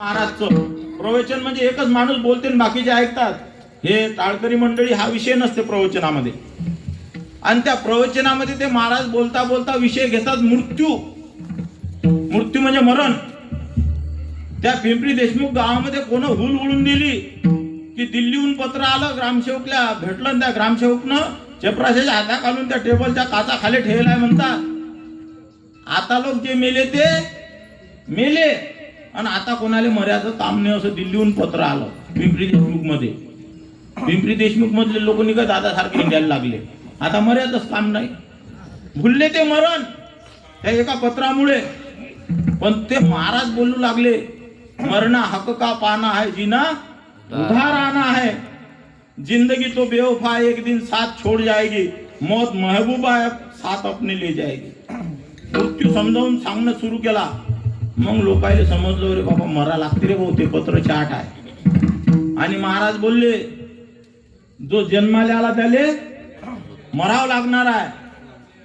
महाराजचं प्रवचन म्हणजे एकच माणूस बोलते आणि बाकीचे ऐकतात. हे टाळकरी मंडळी हा विषय नसते प्रवचनामध्ये. आणि त्या प्रवचनामध्ये ते महाराज बोलता बोलता विषय घेतात मृत्यू. मृत्यू म्हणजे मरण. त्या पिंपरी देशमुख गावामध्ये कोण हुल उडून दिली की दिल्लीहून पत्र आलं, ग्रामसेवकला भेटलं. त्या ग्रामसेवकनं चपराशाच्या हाता घालून त्या टेबलच्या काचा खाली ठेवलाय म्हणतात. आता लोक जे मेले ते मेले आणि आता कोणाला मर्याचं काम नाही असं दिल्लीहून पत्र आलं पिंपरी देशमुख मध्ये. पिंपरी देशमुख मधले लोक निघा दादासारखे निघायला लागले. आता मर्यादच काम नाही. भुलले ते मरण त्या एका पत्रामुळे. पण ते महाराज बोलू लागले, मरना हक का पाना है, जीना उधार आना है. जिंदगी तो बेवफा एक दिन साथ छोड़ जाएगी, मौत महबूबा साथ अपने ले जाएगी. मृत्यू समजावून सांगणं सुरू केला. मग लोकांना समजलं, रे बाबा मरा लागते रे भाऊ, ते पत्र चाट आहे. आणि महाराज बोलले, जो जन्माला आला त्याले मरावं लागणार आहे.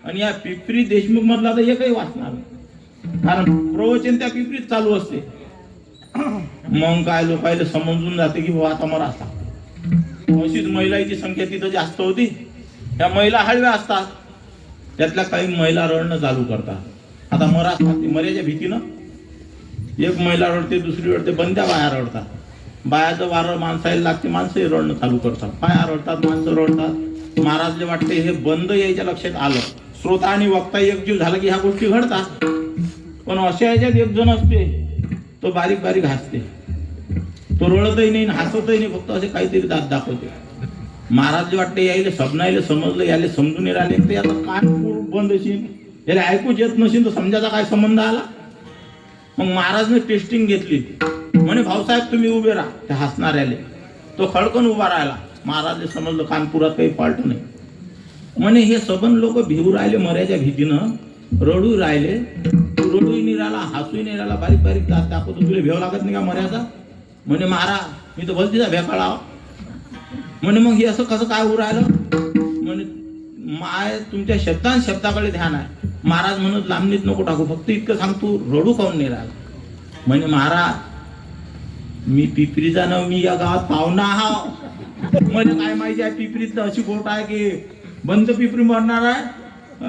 आणि या पिंपरी देशमुख मधला तर एकही वाचणार नाही, कारण प्रवचन त्या पिंपरीत चालू असते. मग काय लोकांना समजून जाते की बाबा आता मरा असता. अशीच महिलांची संख्या तिथं जास्त होती. त्या महिला हळव्या असतात. त्यातल्या काही महिला रडणं चालू करतात. आता मरा असतात मर्याच्या भीतीनं. एक महिला रडते, दुसरी रडते, बंद्या बाया रडतात. बायाचं वारं माणसाला लागते, माणसंही रडणं चालू करतात. बाया रडतात, माणसं रडतात. महाराजले वाटते हे बंद यायच्या लक्षात आलं. श्रोता आणि वक्ता एकजीव झाला की ह्या गोष्टी घडतात. पण अशा याच्यात एक जण असते, तो बारीक बारीक हसते. तो रडतही नाही, हसतही नाही, फक्त असे काहीतरी दात दाखवते. महाराजले वाटते यायले सबनायले समजलं, याले समजून नाही राहिले. ते आता कान बंद असेल, याला ऐकूच येत नसेल, तर समजायचा काय संबंध आला. मग महाराजने टेस्टिंग घेतली. म्हणे भाऊसाहेब तुम्ही उभे राहा. त्या हसणाऱ्याले तो खडकन उभा राहिला. महाराजने समजलं कानपुरात काही पालट नाही. म्हणे हे सबन लोक भिवू राहिले मर्याच्या भीतीनं, रडू राहिले. रडूही नाही राहिला, हसूही नाही राहिला, बारीक बारीक दात दाखवतो. तुला भेव लागत नाही का मर्यादा? म्हणे महाराज मी तर भलतीचा भेकाळा. म्हणे मग हे असं कसं काय होऊ राहिलं? म्हणे माय तुमच्या शब्दाकडे ध्यान आहे. महाराज म्हणत लांबणीत नको टाकू, फक्त इतकं सांग तू रडू काऊन नाही राहिला? म्हणे महाराज मी पिपरीचा न, मी या गावात पाहुणा हाव. म्हणजे काय माहिती आहे पिपरीत अशी गोट आहे की बंद पिपरी मरणार आहे.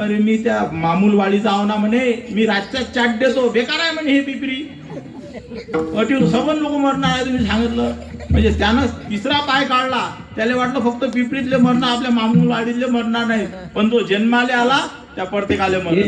अरे मी त्या मामूल वाडीचा आहो ना. म्हणे मी रातच्या चाट देतो, बेकार आहे म्हणे हे पिपरी. अटी सबन लोक मरणार आहे तुम्ही सांगितलं. म्हणजे त्यानं तिसरा पाय काढला. त्याला वाटलं फक्त पिपरीतले मरणं, आपल्या मामूल वाडीतले मरणार नाही. पण तो जन्माले आला त्या प्रत्येकाले मरणार.